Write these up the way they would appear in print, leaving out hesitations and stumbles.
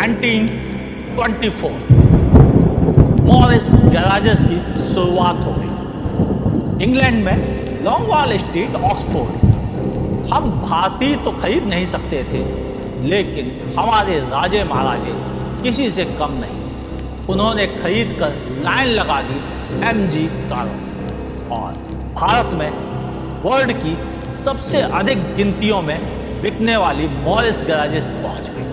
1924 Morris garages की शुरुआत हो गई इंग्लैंड में लॉन्गवॉल स्ट्रीट, ऑक्सफोर्ड। हम भारतीय तो खरीद नहीं सकते थे, लेकिन हमारे राजे महाराजे किसी से कम नहीं। उन्होंने खरीद कर लाइन लगा दी MG कारों और भारत में वर्ल्ड की सबसे अधिक गिनतियों में बिकने वाली मॉरिस गैराजेस पहुंच गई।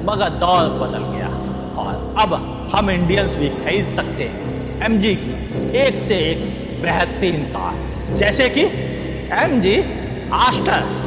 मगर दौर बदल गया और अब हम इंडियंस भी खरीद सकते हैं MG की एक से एक बेहतरीन कार, जैसे कि MG आस्टर।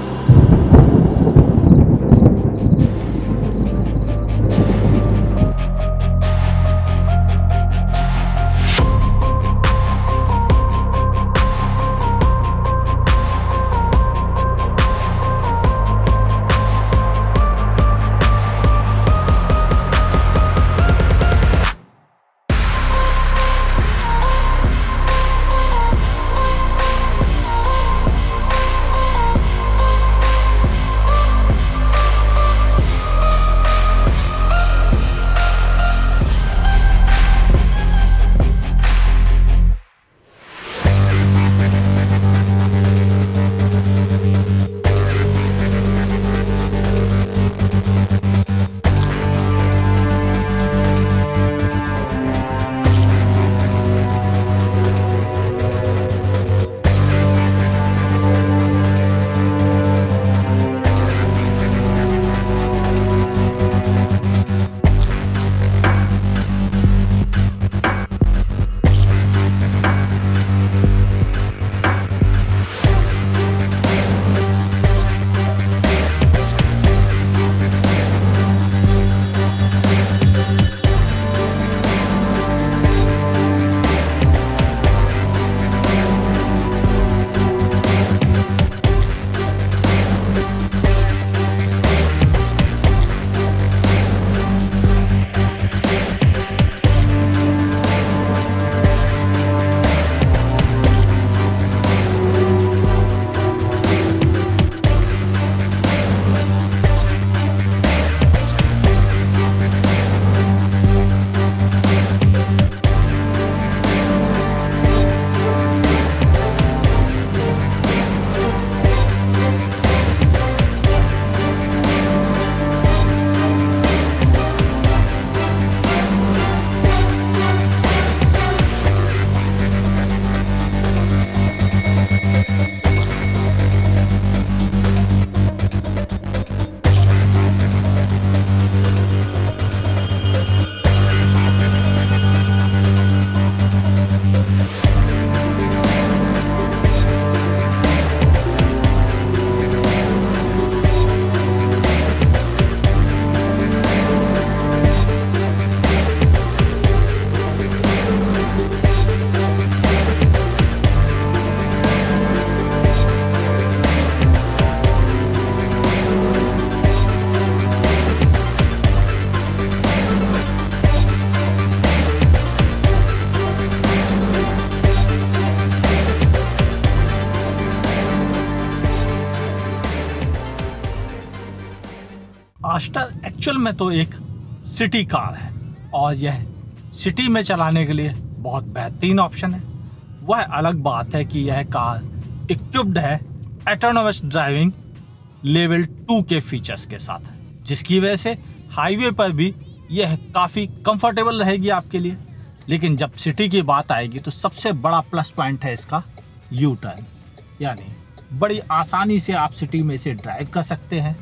आस्टर एक्चुअल में तो एक सिटी कार है और यह सिटी में चलाने के लिए बहुत बेहतरीन ऑप्शन है। वह अलग बात है कि यह कार इक्विप्ड है ऑटोनोमस ड्राइविंग लेवल 2 के फीचर्स के साथ, जिसकी वजह से हाईवे पर भी यह काफ़ी कंफर्टेबल रहेगी आपके लिए। लेकिन जब सिटी की बात आएगी तो सबसे बड़ा प्लस पॉइंट है इसका यू टर्न, यानी बड़ी आसानी से आप सिटी में इसे ड्राइव कर सकते हैं।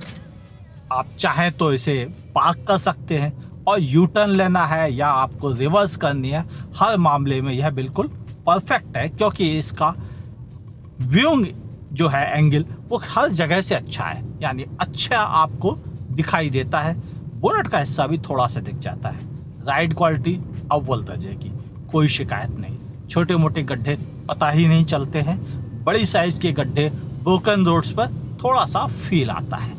आप चाहें तो इसे पार्क कर सकते हैं और यू टर्न लेना है या आपको रिवर्स करनी है, हर मामले में यह बिल्कुल परफेक्ट है, क्योंकि इसका व्यूइंग जो है एंगल वो हर जगह से अच्छा है, यानी अच्छा आपको दिखाई देता है। बोनट का हिस्सा भी थोड़ा सा दिख जाता है। राइड क्वालिटी अव्वल दर्जे की, कोई शिकायत नहीं। छोटे मोटे गड्ढे पता ही नहीं चलते हैं, बड़ी साइज के गड्ढे ब्रोकन रोड्स पर थोड़ा सा फील आता है।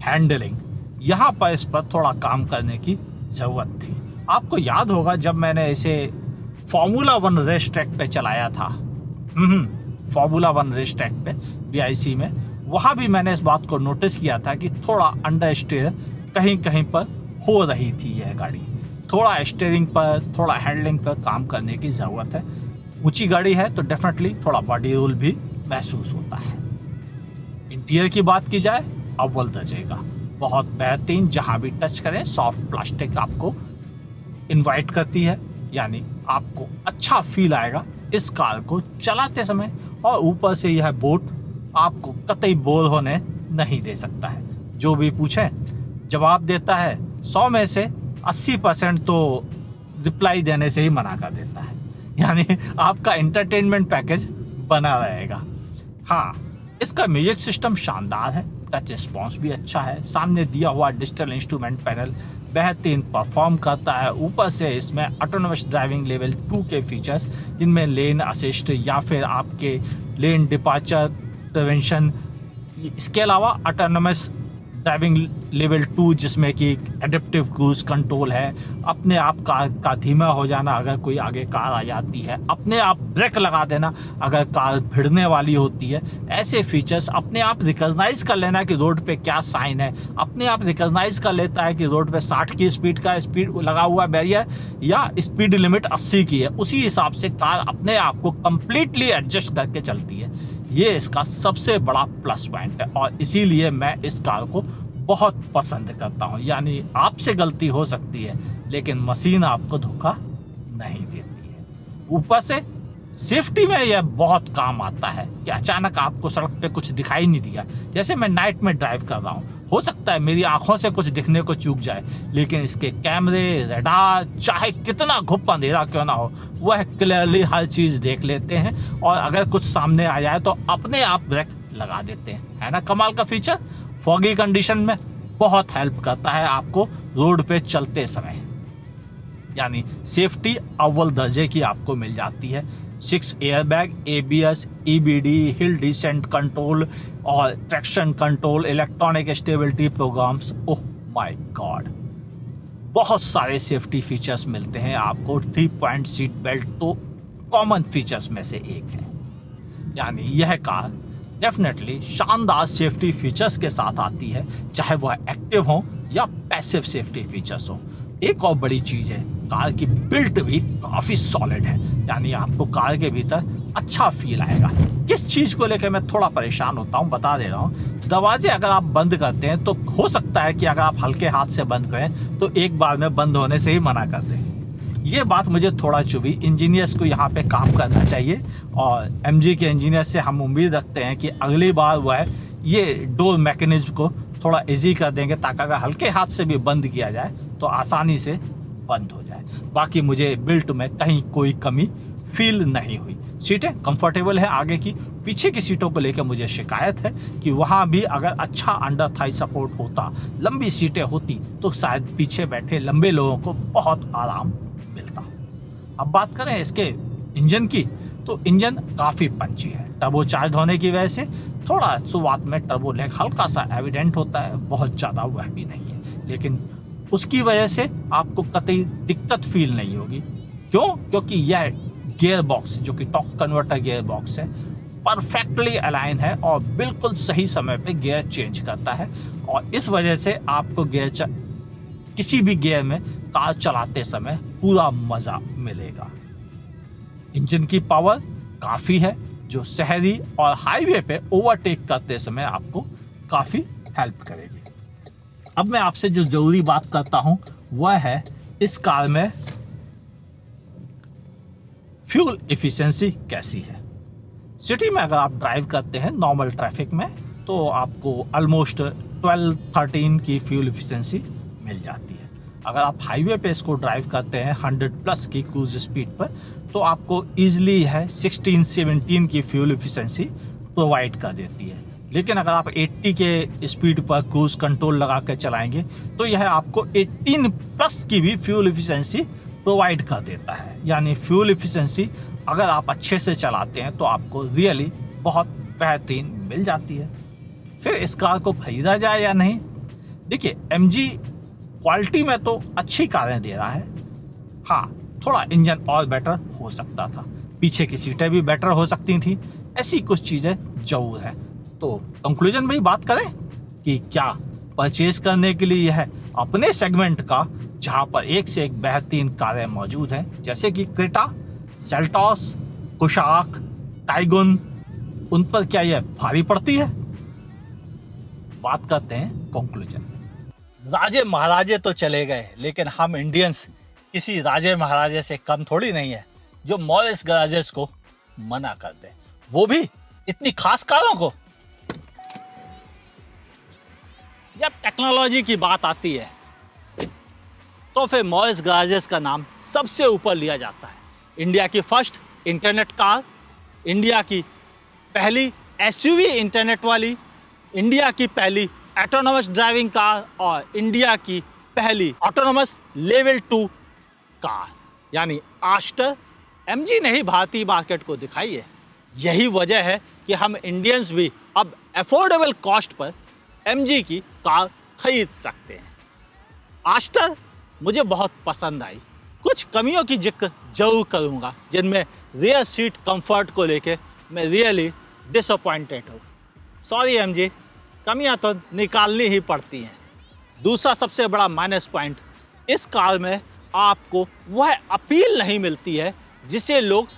हैंडलिंग, यहाँ पर इस पर थोड़ा काम करने की ज़रूरत थी। आपको याद होगा जब मैंने इसे फार्मूला 1 रेस ट्रैक पे चलाया था, फार्मूला 1 रेस ट्रैक पे BIC में, वहाँ भी मैंने इस बात को नोटिस किया था कि थोड़ा अंडर स्टीयर कहीं कहीं पर हो रही थी यह गाड़ी। थोड़ा स्टीयरिंग पर, थोड़ा हैंडलिंग पर काम करने की ज़रूरत है। ऊंची गाड़ी है तो डेफिनेटली थोड़ा बॉडी रोल भी महसूस होता है। इंटीरियर की बात की जाए, अव्वल दर्जे का, बहुत बेहतरीन। जहां भी टच करें सॉफ्ट प्लास्टिक आपको इनवाइट करती है, यानी आपको अच्छा फील आएगा इस कार को चलाते समय। और ऊपर से यह बोट आपको कतई बोर होने नहीं दे सकता है। जो भी पूछे जवाब देता है, 100 में से 80% तो रिप्लाई देने से ही मना कर देता है, यानी आपका एंटरटेनमेंट पैकेज बना रहेगा। हाँ, इसका म्यूजिक सिस्टम शानदार है, टच रिस्पॉन्स भी अच्छा है। सामने दिया हुआ डिजिटल इंस्ट्रूमेंट पैनल बेहतरीन परफॉर्म करता है। ऊपर से इसमें ऑटोनोमस ड्राइविंग लेवल 2 के फीचर्स, जिनमें लेन असिस्ट या फिर आपके लेन डिपार्चर प्रिवेंशन, इसके अलावा ऑटोनोमस ड्राइविंग लेवल 2 जिसमें कि एडेप्टिव क्रूज कंट्रोल है, अपने आप कार का धीमा हो जाना अगर कोई आगे कार आ जाती है, अपने आप ब्रेक लगा देना अगर कार भिड़ने वाली होती है। ऐसे फीचर्स अपने आप रिकॉग्नाइज कर लेना कि रोड पे क्या साइन है, अपने आप रिकॉग्नाइज कर लेता है कि रोड पे 60 की स्पीड का स्पीड लगा हुआ बैरियर या स्पीड लिमिट 80 की है। उसी हिसाब से कार अपने आप को कंप्लीटली एडजस्ट करके चलती है। ये इसका सबसे बड़ा प्लस पॉइंट है और इसीलिए मैं इस कार को बहुत पसंद करता हूँ। यानी आपसे गलती हो सकती है लेकिन मशीन आपको धोखा नहीं देती है। ऊपर से सेफ्टी में यह बहुत काम आता है कि अचानक आपको सड़क पे कुछ दिखाई नहीं दिया, जैसे मैं नाइट में ड्राइव कर रहा हूँ, हो सकता है मेरी आंखों से कुछ दिखने को चूक जाए, लेकिन इसके कैमरे, रडार, चाहे कितना घुप अंधेरा क्यों ना हो, वह क्लियरली हर चीज देख लेते हैं और अगर कुछ सामने आ जाए तो अपने आप ब्रेक लगा देते हैं। है ना कमाल का फीचर। फॉगी कंडीशन में बहुत हेल्प करता है आपको रोड पे चलते समय, यानी सेफ्टी अव्वल दर्जे की आपको मिल जाती है। 6 airbag, ABS, EBD, hill descent control और traction control, electronic stability programs. Oh my god, बहुत सारे सेफ्टी फीचर्स मिलते हैं आपको। 3 पॉइंट सीट बेल्ट तो कॉमन फीचर्स में से एक है। यानी यह कार डेफिनेटली शानदार सेफ्टी फीचर्स के साथ आती है, चाहे वह एक्टिव हो या पैसिव सेफ्टी फीचर्स हो। एक और बड़ी चीज है, कार की बिल्ट भी काफी सॉलिड है, यानी आपको कार के भीतर अच्छा फील आएगा। किस चीज को लेकर मैं थोड़ा परेशान होता हूँ बता दे रहा हूँ। दरवाजे अगर आप बंद करते हैं तो हो सकता है कि अगर आप हल्के हाथ से बंद करें तो एक बार में बंद होने से ही मना कर दें। ये बात मुझे थोड़ा चुभी। इंजीनियर्स को यहाँ पे काम करना चाहिए और MG के इंजीनियर से हम उम्मीद रखते हैं कि अगली बार वह ये डोर मैकेनिज्म को थोड़ा इजी कर देंगे, ताकि अगर हल्के हाथ से भी बंद किया जाए तो आसानी से बंद हो जाए। बाकी मुझे बिल्ट में कहीं कोई कमी फील नहीं हुई। सीटें कंफर्टेबल है आगे की। पीछे की सीटों को लेकर मुझे शिकायत है कि वहाँ भी अगर अच्छा अंडर थाई सपोर्ट होता, लंबी सीटें होती, तो शायद पीछे बैठे लंबे लोगों को बहुत आराम मिलता। अब बात करें इसके इंजन की, तो इंजन काफ़ी पंची है। टर्बो चार्ज होने की वजह से थोड़ा शुरुआत में टर्बो लैग हल्का सा एविडेंट होता है, बहुत ज़्यादा वह भी नहीं है, लेकिन उसकी वजह से आपको कतई दिक्कत फील नहीं होगी। क्यों? क्योंकि यह गियर बॉक्स, जो कि टॉर्क कन्वर्टर गियर बॉक्स है, परफेक्टली अलाइन है और बिल्कुल सही समय पे गियर चेंज करता है और इस वजह से आपको किसी भी गियर में कार चलाते समय पूरा मजा मिलेगा। इंजन की पावर काफी है, जो शहरी और हाईवे पे ओवरटेक करते समय आपको काफी हेल्प करेगी। अब मैं आपसे जो जरूरी बात करता हूं वह है इस कार में फ्यूल एफिशिएंसी कैसी है। सिटी में अगर आप ड्राइव करते हैं नॉर्मल ट्रैफिक में तो आपको ऑलमोस्ट 12-13 की फ्यूल एफिशिएंसी मिल जाती है। अगर आप हाईवे पे इसको ड्राइव करते हैं 100+ की क्रूज स्पीड पर तो आपको ईजिली है 16-17 की फ्यूल एफिशिएंसी प्रोवाइड कर देती है। लेकिन अगर आप 80 के स्पीड पर क्रूज कंट्रोल लगा कर चलाएंगे तो यह आपको 18+ की भी फ्यूल एफिशिएंसी प्रोवाइड कर देता है। यानी फ्यूल एफिशिएंसी अगर आप अच्छे से चलाते हैं तो आपको रियली बहुत बेहतरीन मिल जाती है। फिर इस कार को खरीदा जाए या नहीं? देखिए, MG क्वालिटी में तो अच्छी कारें दे रहा है। हाँ, थोड़ा इंजन और बेटर हो सकता था, पीछे की सीटें भी बेटर हो सकती थी, ऐसी कुछ चीज़ें जरूर है। तो कंक्लूजन में ही बात करें कि क्या परचेज करने के लिए यह अपने सेगमेंट का, जहां पर एक से एक बेहतरीन कारें मौजूद हैं, जैसे कि क्रेटा, सेल्टॉस, कुशाक, टाइगुन। उन पर क्या यह भारी पड़ती है? बात करते हैं कंक्लूजन में। राजे महाराजे तो चले गए, लेकिन हम इंडियंस किसी राजे महाराजे से कम थोड़ी नहीं है जो मॉरिस गराजेस को मना कर दे, वो भी इतनी खास कारों को। जब टेक्नोलॉजी की बात आती है तो फिर मॉरिस गराजेस का नाम सबसे ऊपर लिया जाता है। इंडिया की फर्स्ट इंटरनेट कार, इंडिया की पहली एसयूवी इंटरनेट वाली, इंडिया की पहली ऑटोनोमस ड्राइविंग कार और इंडिया की पहली ऑटोनोमस लेवल 2 कार, यानी आस्टर एमजी ने ही भारतीय मार्केट को दिखाई है। यही वजह है कि हम इंडियंस भी अब अफोर्डेबल कॉस्ट पर एमजी की कार खरीद सकते हैं। आस्टर मुझे बहुत पसंद आई। कुछ कमियों की जिक्र जरूर करूंगा, जिनमें रियर सीट कंफर्ट को लेके मैं रियली डिसअपॉइंटेड हूँ। सॉरी एमजी, कमियां तो निकालनी ही पड़ती हैं। दूसरा सबसे बड़ा माइनस पॉइंट, इस कार में आपको वह अपील नहीं मिलती है जिसे लोग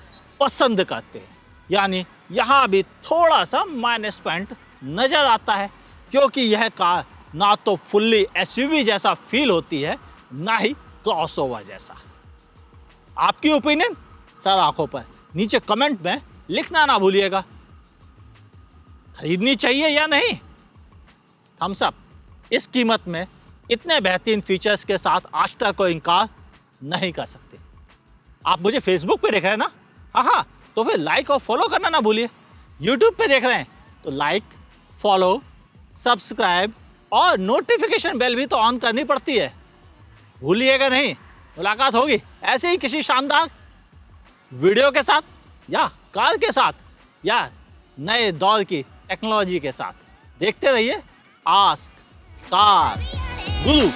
पसंद करते हैं। यानी यहाँ भी थोड़ा सा माइनस पॉइंट नज़र आता है, क्योंकि यह कार ना तो फुल्ली एसयूवी जैसा फील होती है, ना ही क्रॉसओवर जैसा। आपकी ओपिनियन सर आंखों पर नीचे कमेंट में लिखना ना भूलिएगा। खरीदनी चाहिए या नहीं? Thumbs up. इस कीमत में इतने बेहतरीन फीचर्स के साथ आस्टर को इनकार नहीं कर सकते। आप मुझे फेसबुक पे देख रहे हैं ना? हाँ, तो फिर लाइक और फॉलो करना ना भूलिए। यूट्यूब पे देख रहे हैं तो लाइक, फॉलो, सब्सक्राइब और नोटिफिकेशन बेल भी तो ऑन करनी पड़ती है, भूलिएगा नहीं। मुलाकात होगी ऐसे ही किसी शानदार वीडियो के साथ, या कार के साथ, या नए दौर की टेक्नोलॉजी के साथ। देखते रहिए आस्क कार गुरु।